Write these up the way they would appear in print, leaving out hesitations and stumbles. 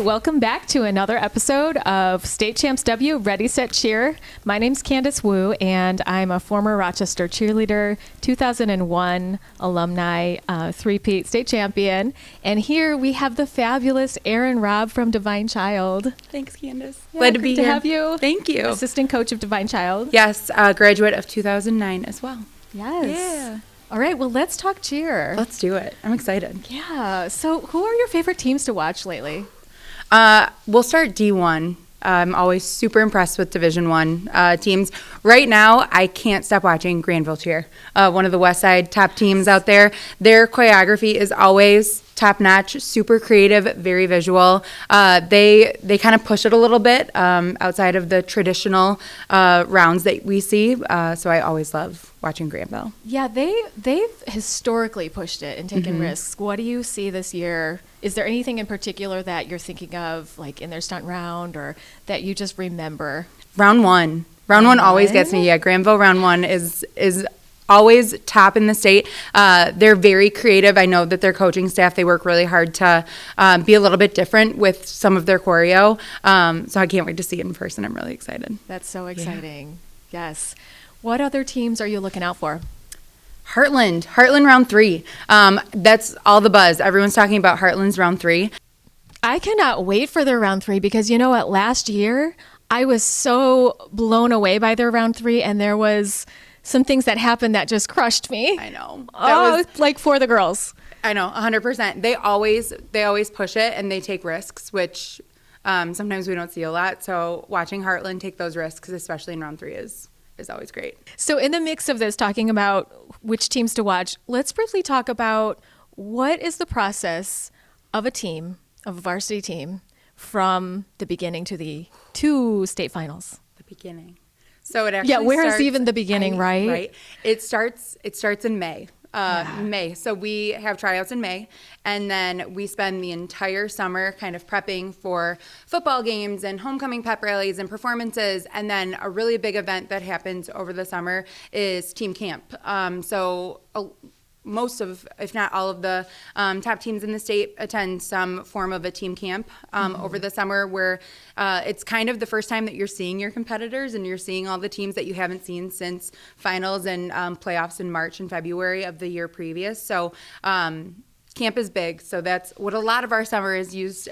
welcome back to another episode of State Champs W, Ready, Set, Cheer. My name's Candace Wu, and I'm a former Rochester cheerleader, 2001 alumni, three-peat state champion. And here we have the fabulous Erin Robb from Divine Child. Thanks, Candace. Yeah, Glad to be great here. To have you. Thank you. Assistant coach of Divine Child. Yes, graduate of 2009 as well. Yes. Yeah. All right, well, let's talk cheer. Let's do it. I'm excited. Yeah. So who are your favorite teams to watch lately? We'll start D1. I'm always super impressed with Division I teams. Right now, I can't stop watching Granville cheer, one of the West Side top teams out there. Their choreography is always top-notch, super creative, very visual. They kind of push it a little bit outside of the traditional rounds that we see. So I always love watching Granville. Yeah, they've historically pushed it and taken risks. What do you see this year? Is there anything in particular that you're thinking of, like in their stunt round, or that you just remember? Round one always gets me. Yeah, Granville round one is always top in the state. They're very creative. I know that their coaching staff, they work really hard to be a little bit different with some of their choreo. So I can't wait to see it in person. I'm really excited. That's so exciting. Yeah. Yes. What other teams are you looking out for? Heartland round 3. That's all the buzz. Everyone's talking about Heartland's round 3. I cannot wait for their round 3 because you know what? Last year, I was so blown away by their round 3, and there was some things that happened that just crushed me. I know. Like for the girls. I know, 100%. They always push it, and they take risks, which sometimes we don't see a lot. So watching Heartland take those risks, especially in round 3, is always great. So in the mix of this, talking about which teams to watch, let's briefly talk about what is the process of a team, of a varsity team, from the beginning to the 2 state finals. The beginning. So it actually where's even the beginning, right? Right. It starts in May. May. So we have tryouts in May, and then we spend the entire summer kind of prepping for football games and homecoming pep rallies and performances. And then a really big event that happens over the summer is team camp. Most of, if not all of the top teams in the state attend some form of a team camp over the summer, where it's kind of the first time that you're seeing your competitors and you're seeing all the teams that you haven't seen since finals and playoffs in March and February of the year previous. So camp is big. So that's what a lot of our summer is used,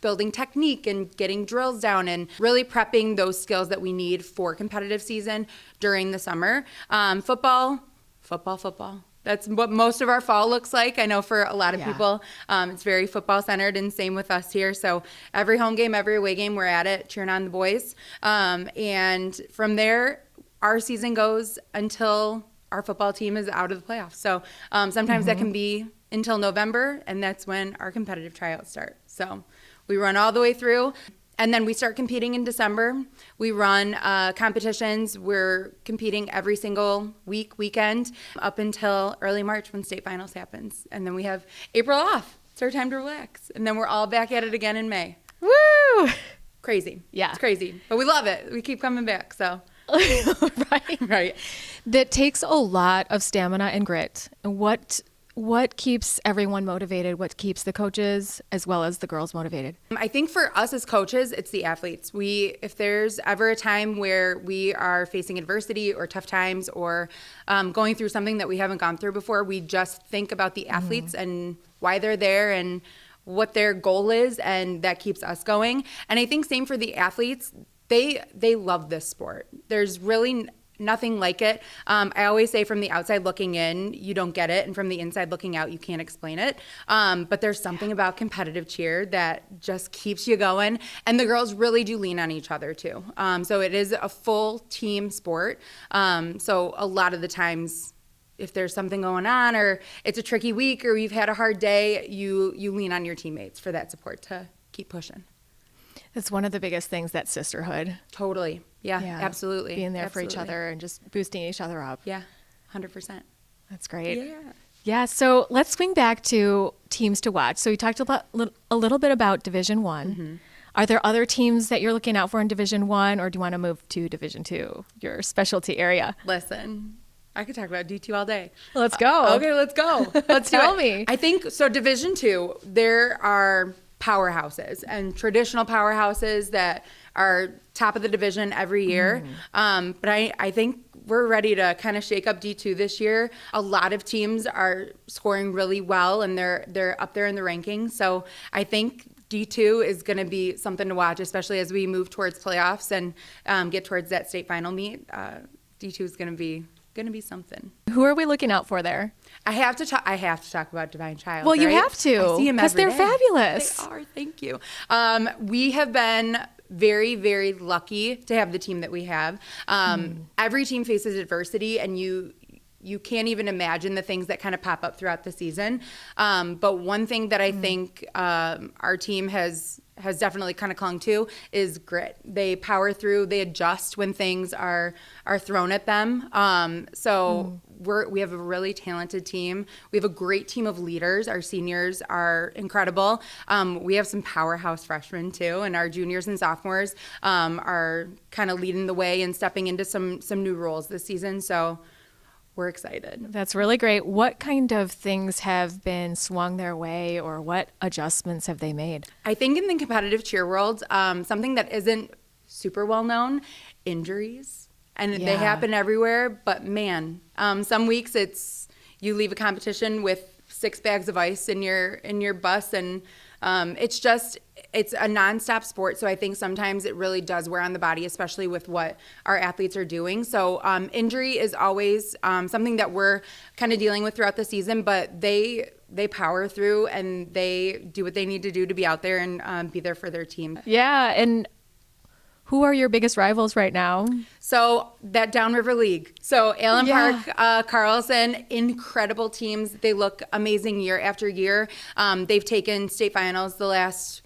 building technique and getting drills down and really prepping those skills that we need for competitive season during the summer. Football. That's what most of our fall looks like. I know for a lot of people, it's very football centered, and same with us here. So every home game, every away game, we're at it, cheering on the boys. And from there, our season goes until our football team is out of the playoffs. So sometimes that can be until November, and that's when our competitive tryouts start. So we run all the way through. And then we start competing in December. We run competitions. We're competing every single weekend, up until early March when state finals happens. And then we have April off. It's our time to relax. And then we're all back at it again in May. Woo! Crazy. Yeah. It's crazy. But we love it. We keep coming back, so. Right. That takes a lot of stamina and grit. What keeps everyone motivated? What keeps the coaches as well as the girls motivated? I think for us as coaches, it's the athletes. If there's ever a time where we are facing adversity or tough times or going through something that we haven't gone through before, we just think about the athletes and why they're there and what their goal is, and that keeps us going. And I think same for the athletes. They love this sport. There's really nothing like it. I always say from the outside looking in, you don't get it. And from the inside looking out, you can't explain it. But there's something about competitive cheer that just keeps you going. And the girls really do lean on each other too. So it is a full team sport. So a lot of the times, if there's something going on or it's a tricky week or you've had a hard day, you lean on your teammates for that support to keep pushing. That's one of the biggest things, that sisterhood. Totally. Yeah, absolutely. Being there for each other and just boosting each other up. Yeah, 100%. That's great. Yeah. Yeah, so let's swing back to teams to watch. So we talked a little bit about Division I. Are there other teams that you're looking out for in Division I, or do you want to move to Division II, your specialty area? Listen, I could talk about D2 all day. Let's go. Okay, let's go. Let's Tell me. I think, so Division II, there are powerhouses and traditional powerhouses that are top of the division every year. But I think we're ready to kind of shake up D2 this year. A lot of teams are scoring really well, and they're up there in the rankings. So I think D2 is going to be something to watch, especially as we move towards playoffs and get towards that state final meet. D2 is going to be something. Who are we looking out for there? I have to talk about Divine Child. Well, you right? have to, I see them because every they're day. fabulous. They are. Thank you. We have been very, very lucky to have the team that we have. Every team faces adversity, and you can't even imagine the things that kind of pop up throughout the season. But one thing that I think our team has definitely kind of clung to is grit. They power through, they adjust when things are thrown at them. We have a really talented team. We have a great team of leaders. Our seniors are incredible. We have some powerhouse freshmen too, and our juniors and sophomores are kind of leading the way and stepping into some new roles this season. So we're excited. That's really great. What kind of things have been swung their way, or what adjustments have they made? I think in the competitive cheer world, something that isn't super well known, injuries. And they happen everywhere, but man, some weeks you leave a competition with 6 bags of ice in your bus, and it's a nonstop sport. So I think sometimes it really does wear on the body, especially with what our athletes are doing. So injury is always something that we're kind of dealing with throughout the season, but they power through and they do what they need to do to be out there and be there for their team. Yeah, and who are your biggest rivals right now? So that Downriver League. So Allen Park, Carlson, incredible teams. They look amazing year after year. They've taken state finals the last,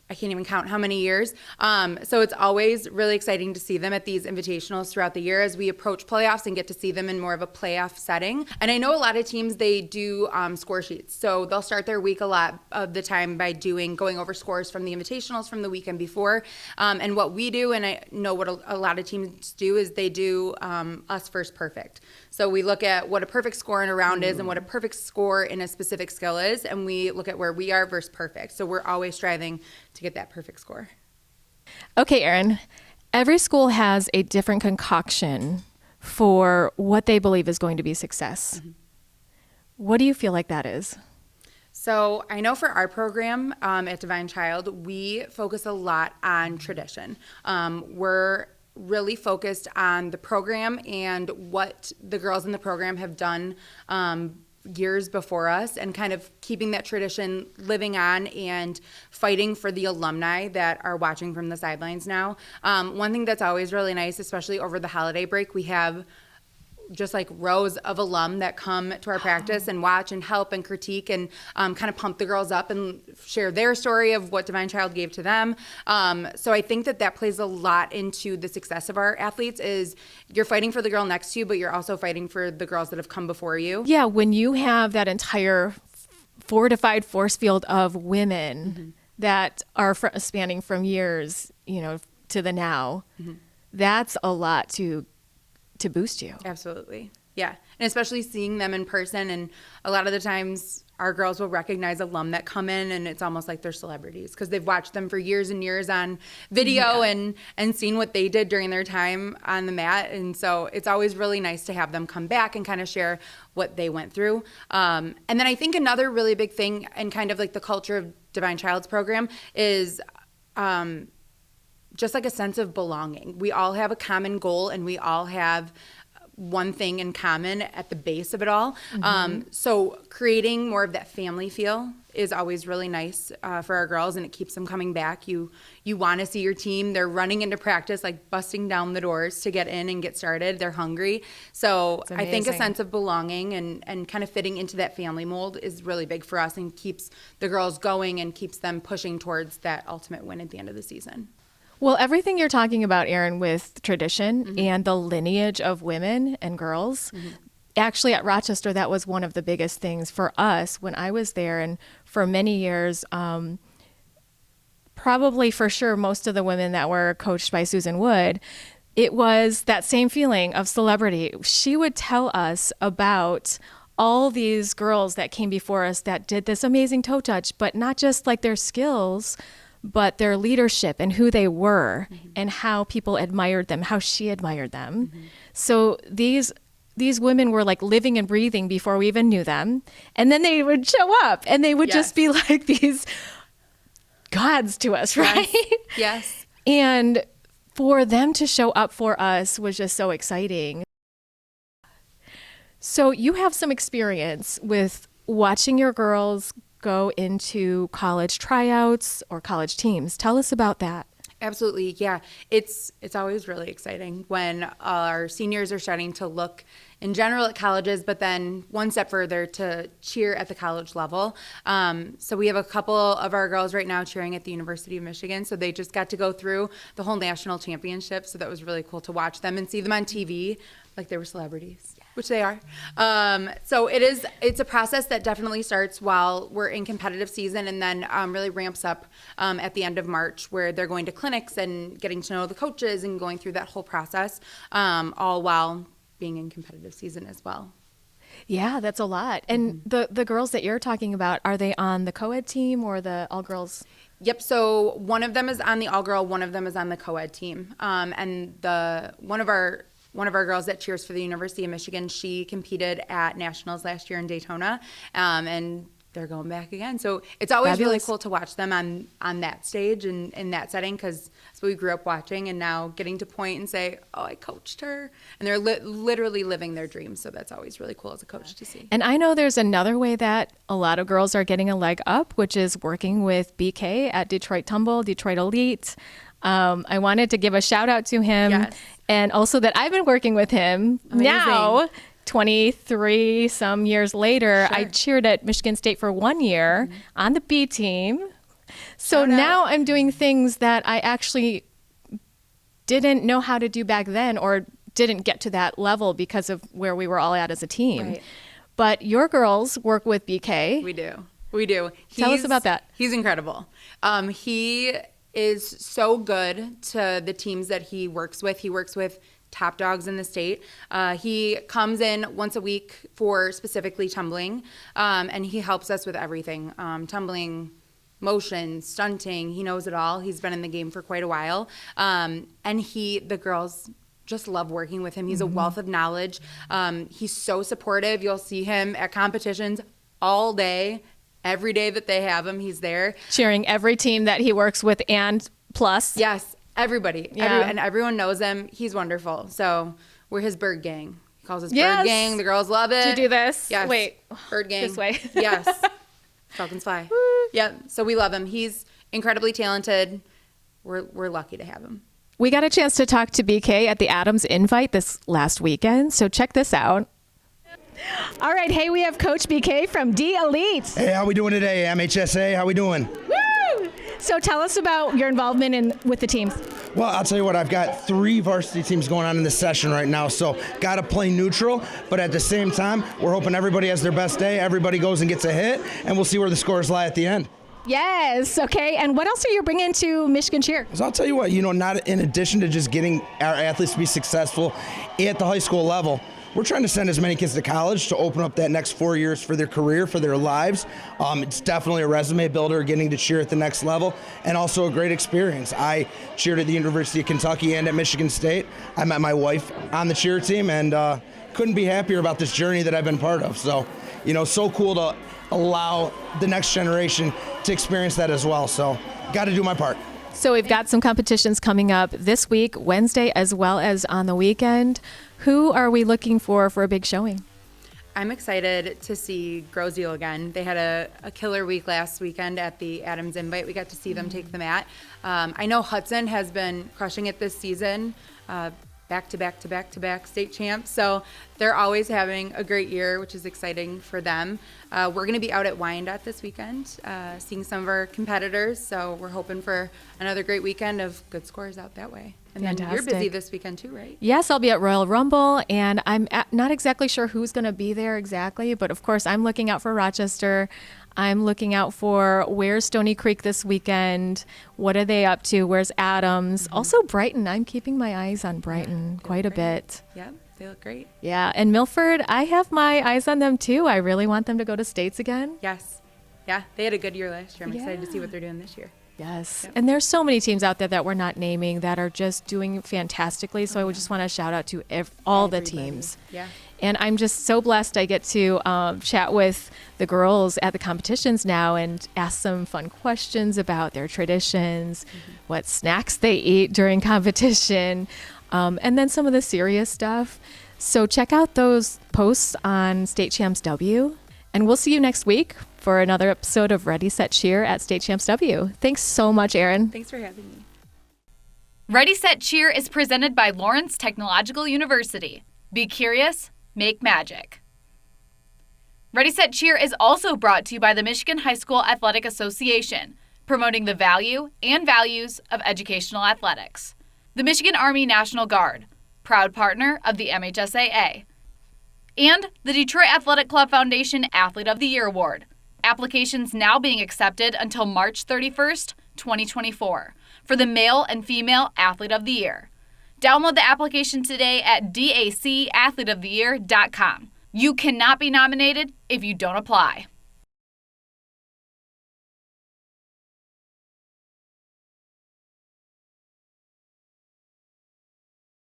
I can't even count how many years. So it's always really exciting to see them at these invitationals throughout the year as we approach playoffs and get to see them in more of a playoff setting. And I know a lot of teams, they do score sheets. So they'll start their week a lot of the time by going over scores from the invitationals from the weekend before. And what we do, and I know what a lot of teams do, is they do us first perfect. So we look at what a perfect score in a round is and what a perfect score in a specific skill is, and we look at where we are versus perfect. So we're always striving to get that perfect score. Okay, Erin, every school has a different concoction for what they believe is going to be success. Mm-hmm. What do you feel like that is? So I know for our program at Divine Child, we focus a lot on tradition. We're really focused on the program and what the girls in the program have done years before us, and kind of keeping that tradition living on and fighting for the alumni that are watching from the sidelines now. One thing that's always really nice, especially over the holiday break, we have just like rows of alum that come to our practice and watch and help and critique and kind of pump the girls up and share their story of what Divine Child gave to them. So I think that plays a lot into the success of our athletes, is you're fighting for the girl next to you, but you're also fighting for the girls that have come before you. Yeah, when you have that entire fortified force field of women that are spanning from years, to the now, that's a lot to boost you. Absolutely. Yeah. And especially seeing them in person. And a lot of the times our girls will recognize alum that come in, and it's almost like they're celebrities because they've watched them for years and years on video and seen what they did during their time on the mat. And so it's always really nice to have them come back and kind of share what they went through. And then I think another really big thing, and kind of like the culture of Divine Child's program, is just like a sense of belonging. We all have a common goal, and we all have one thing in common at the base of it all. So creating more of that family feel is always really nice for our girls, and it keeps them coming back. You want to see your team. They're running into practice, like busting down the doors to get in and get started. They're hungry. So I think a sense of belonging and kind of fitting into that family mold is really big for us, and keeps the girls going and keeps them pushing towards that ultimate win at the end of the season. Well, everything you're talking about, Erin, with tradition and the lineage of women and girls, actually at Rochester, that was one of the biggest things for us when I was there. And for many years, probably for sure, most of the women that were coached by Susan Wood, it was that same feeling of celebrity. She would tell us about all these girls that came before us that did this amazing toe touch, but not just like their skills, but their leadership and who they were and how people admired them, how she admired them. So these women were like living and breathing before we even knew them. And then they would show up and they would just be like these gods to us, right? Yes. And for them to show up for us was just so exciting. So you have some experience with watching your girls go into college tryouts or college teams. Tell us about that. Absolutely. Yeah. It's always really exciting when our seniors are starting to look in general at colleges, but then one step further to cheer at the college level. So we have a couple of our girls right now cheering at the University of Michigan. So they just got to go through the whole national championship. So that was really cool to watch them and see them on TV like they were celebrities, which they are. So it's a process that definitely starts while we're in competitive season and then really ramps up at the end of March, where they're going to clinics and getting to know the coaches and going through that whole process, all while being in competitive season as well. Yeah, that's a lot. And the girls that you're talking about, are they on the co-ed team or the all-girls? Yep. So one of them is on the all-girl, one of them is on the co-ed team. And one of our girls that cheers for the University of Michigan, she competed at nationals last year in Daytona, and they're going back again. So it's always really cool to watch them on that stage and in that setting, because that's what we grew up watching, and now getting to point and say, oh, I coached her. And they're literally living their dreams. So that's always really cool as a coach to see. And I know there's another way that a lot of girls are getting a leg up, which is working with BK at Detroit Tumble, Detroit Elite. I wanted to give a shout out to him. Yes. And also that I've been working with him now, 23 some years later. I cheered at Michigan State for 1 year on the B team. So now I'm doing things that I actually didn't know how to do back then, or didn't get to that level because of where we were all at as a team. Right. But your girls work with BK. We do. Tell us about that. He's incredible. He is so good to the teams that he works with. He works with top dogs in the state. He comes in once a week for specifically tumbling, and he helps us with everything. Tumbling, motion, stunting, he knows it all. He's been in the game for quite a while. And the girls just love working with him. He's a wealth of knowledge. He's so supportive. You'll see him at competitions all day. Every day that they have him, he's there. Cheering every team that he works with and plus. Yes, everybody. Yeah. And everyone knows him. He's wonderful. So we're his bird gang. He calls us bird gang. The girls love it. To do this? Yes. Wait. Bird gang. This way. Yes. Falcons fly. Yeah. So we love him. He's incredibly talented. We're lucky to have him. We got a chance to talk to BK at the Adams Invite this last weekend. So check this out. All right, hey, we have Coach BK from D Elite. Hey, how we doing today, MHSA? How we doing? Woo! So tell us about your involvement with the teams. Well, I'll tell you what, I've got 3 varsity teams going on in this session right now, so got to play neutral, but at the same time, we're hoping everybody has their best day, everybody goes and gets a hit, and we'll see where the scores lie at the end. Yes, okay. And what else are you bringing to Michigan Cheer? So I'll tell you what, not in addition to just getting our athletes to be successful at the high school level, we're trying to send as many kids to college to open up that next 4 years for their career, for their lives. It's definitely a resume builder, getting to cheer at the next level, and also a great experience. I cheered at the University of Kentucky and at Michigan State. I met my wife on the cheer team, and couldn't be happier about this journey that I've been part of. So, so cool to allow the next generation to experience that as well. So, got to do my part. So we've got some competitions coming up this week, Wednesday, as well as on the weekend. Who are we looking for a big showing? I'm excited to see Groseville again. They had a killer week last weekend at the Adams Invite. We got to see them take the mat. I know Hudson has been crushing it this season, back-to-back state champs. So they're always having a great year, which is exciting for them. We're going to be out at Wyandotte this weekend, seeing some of our competitors. So we're hoping for another great weekend of good scores out that way. And Fantastic. Then you're busy this weekend too, right? Yes, I'll be at Royal Rumble, and I'm not exactly sure who's going to be there exactly, but of course I'm looking out for Rochester. I'm looking out for where's Stony Creek this weekend, what are they up to, where's Adams. Also Brighton, I'm keeping my eyes on Brighton quite a bit. Yep. They look great. Yeah, and Milford, I have my eyes on them too. I really want them to go to states again. Yes. Yeah, they had a good year last year. I'm excited to see what they're doing this year. Yes. Yep. And there's so many teams out there that we're not naming that are just doing fantastically. So I would just want to shout out to all the teams. Yeah. And I'm just so blessed I get to chat with the girls at the competitions now and ask some fun questions about their traditions, what snacks they eat during competition, and then some of the serious stuff. So check out those posts on State Champs W. And we'll see you next week for another episode of Ready, Set, Cheer at State Champs W. Thanks so much, Erin. Thanks for having me. Ready, Set, Cheer is presented by Lawrence Technological University. Be curious, make magic. Ready, Set, Cheer is also brought to you by the Michigan High School Athletic Association, promoting the value and values of educational athletics. The Michigan Army National Guard, proud partner of the MHSAA. And the Detroit Athletic Club Foundation Athlete of the Year Award. Applications now being accepted until March 31st, 2024 for the Male and Female Athlete of the Year. Download the application today at dacathleteoftheyear.com. You cannot be nominated if you don't apply.